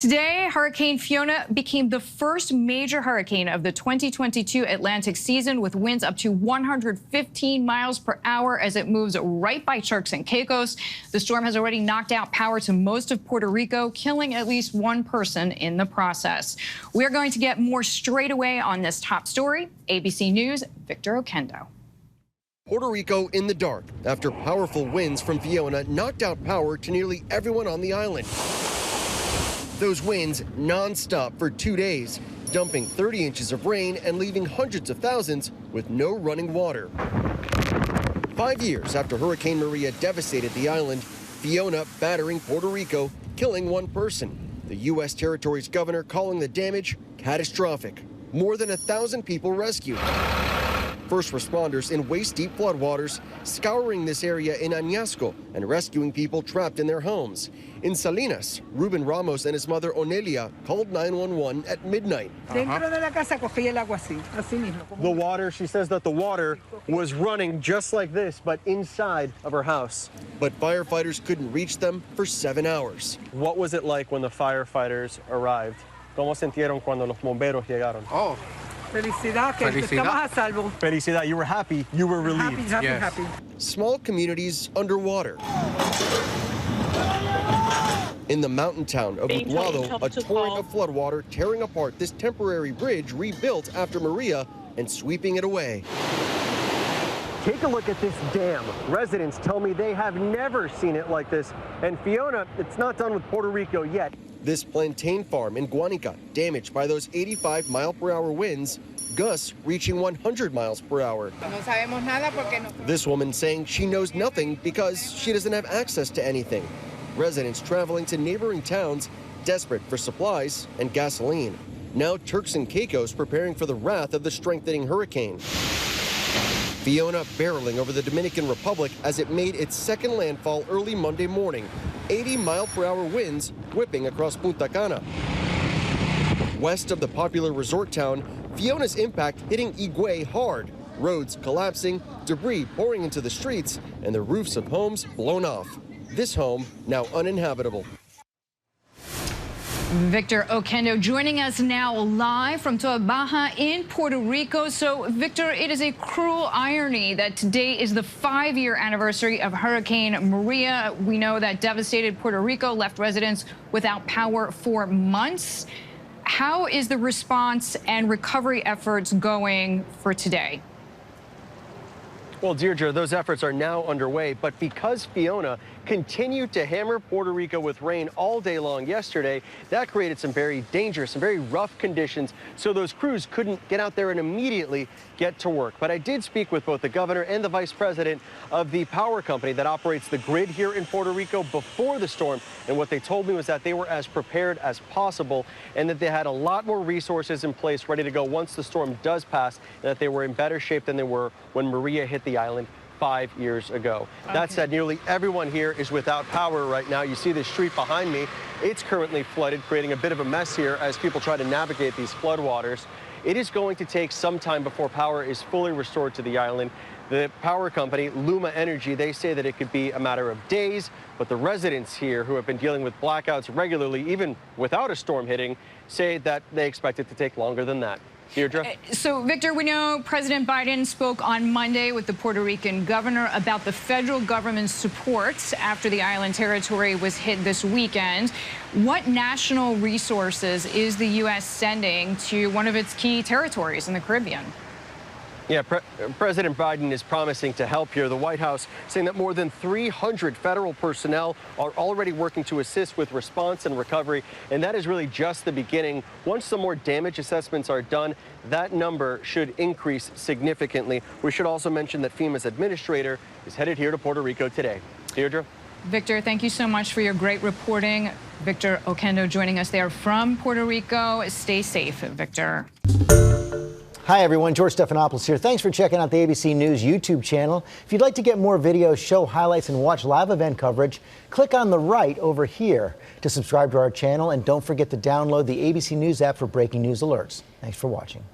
Today, Hurricane Fiona became the first major hurricane of the 2022 Atlantic season, with winds up to 115 miles per hour as it moves right by Turks and Caicos. The storm has already knocked out power to most of Puerto Rico, killing at least one person in the process. We're going to get more straight away on this top story. ABC News' Victor Oquendo. Puerto Rico in the dark after powerful winds from Fiona knocked out power to nearly everyone on the island. Those winds non-stop for 2 days, dumping 30 inches of rain and leaving hundreds of thousands with no running water. 5 years after Hurricane Maria devastated the island, Fiona battering Puerto Rico, killing one person. The U.S. territory's governor calling the damage catastrophic. More than 1,000 people rescued. First responders in waist-deep floodwaters scouring this area in Añasco and rescuing people trapped in their homes. In Salinas, Ruben Ramos and his mother Onelia called 911 at midnight. The water, she says that the water was running just like this, but inside of her house. But firefighters couldn't reach them for 7 hours. What was it like when the firefighters arrived? ¿Cómo sintieron cuando los bomberos llegaron? Oh. Felicidad, que estamos a salvo. Felicidad, you were happy, you were relieved. Happy. Small communities underwater. In the mountain town of Utuado, a torrent of floodwater tearing apart this temporary bridge rebuilt after Maria and sweeping it away. Take a look at this dam. Residents tell me they have never seen it like this. And Fiona, it's not done with Puerto Rico yet. This plantain farm in Guanica, damaged by those 85-mile-per-hour winds, gusts reaching 100 miles per hour. This woman saying she knows nothing because she doesn't have access to anything. Residents traveling to neighboring towns, desperate for supplies and gasoline. Now Turks and Caicos preparing for the wrath of the strengthening hurricane. Fiona barreling over the Dominican Republic as it made its second landfall early Monday morning. 80-mile-per-hour winds whipping across Punta Cana. West of the popular resort town, Fiona's impact hitting Higüey hard. Roads collapsing, debris pouring into the streets, and the roofs of homes blown off. This home now uninhabitable. Victor Oquendo joining us now live from Toa Baja in Puerto Rico. So, Victor, it is a cruel irony that today is the 5-year anniversary of Hurricane Maria. We know that devastated Puerto Rico, left residents without power for months. How is the response and recovery efforts going for today? Well, Deirdre, those efforts are now underway, but because Fiona continued to hammer Puerto Rico with rain all day long yesterday, that created some very dangerous, some very rough conditions, so those crews couldn't get out there and immediately get to work. But I did speak with both the governor and the vice president of the power company that operates the grid here in Puerto Rico before the storm, and what they told me was that they were as prepared as possible and that they had a lot more resources in place ready to go once the storm does pass, and that they were in better shape than they were when Maria hit the island 5 years ago. Okay. That said, nearly everyone here is without power right now. You see this street behind me. It's currently flooded, creating a bit of a mess here as people try to navigate these floodwaters. It is going to take some time before power is fully restored to the island. The power company, Luma Energy, they say that it could be a matter of days, but the residents here who have been dealing with blackouts regularly, even without a storm hitting, say that they expect it to take longer than that. Deirdre? So, Victor, we know President Biden spoke on Monday with the Puerto Rican governor about the federal government's support after the island territory was hit this weekend. What national resources is the U.S. sending to one of its key territories in the Caribbean? Yeah, President Biden is promising to help here. The White House saying that more than 300 federal personnel are already working to assist with response and recovery, and that is really just the beginning. Once some more damage assessments are done, that number should increase significantly. We should also mention that FEMA's administrator is headed here to Puerto Rico today. Deirdre? Victor, thank you so much for your great reporting. Victor Oquendo joining us there from Puerto Rico. Stay safe, Victor. Hi, everyone. George Stephanopoulos here. Thanks for checking out the ABC News YouTube channel. If you'd like to get more videos, show highlights, and watch live event coverage, click on the right over here to subscribe to our channel. And don't forget to download the ABC News app for breaking news alerts. Thanks for watching.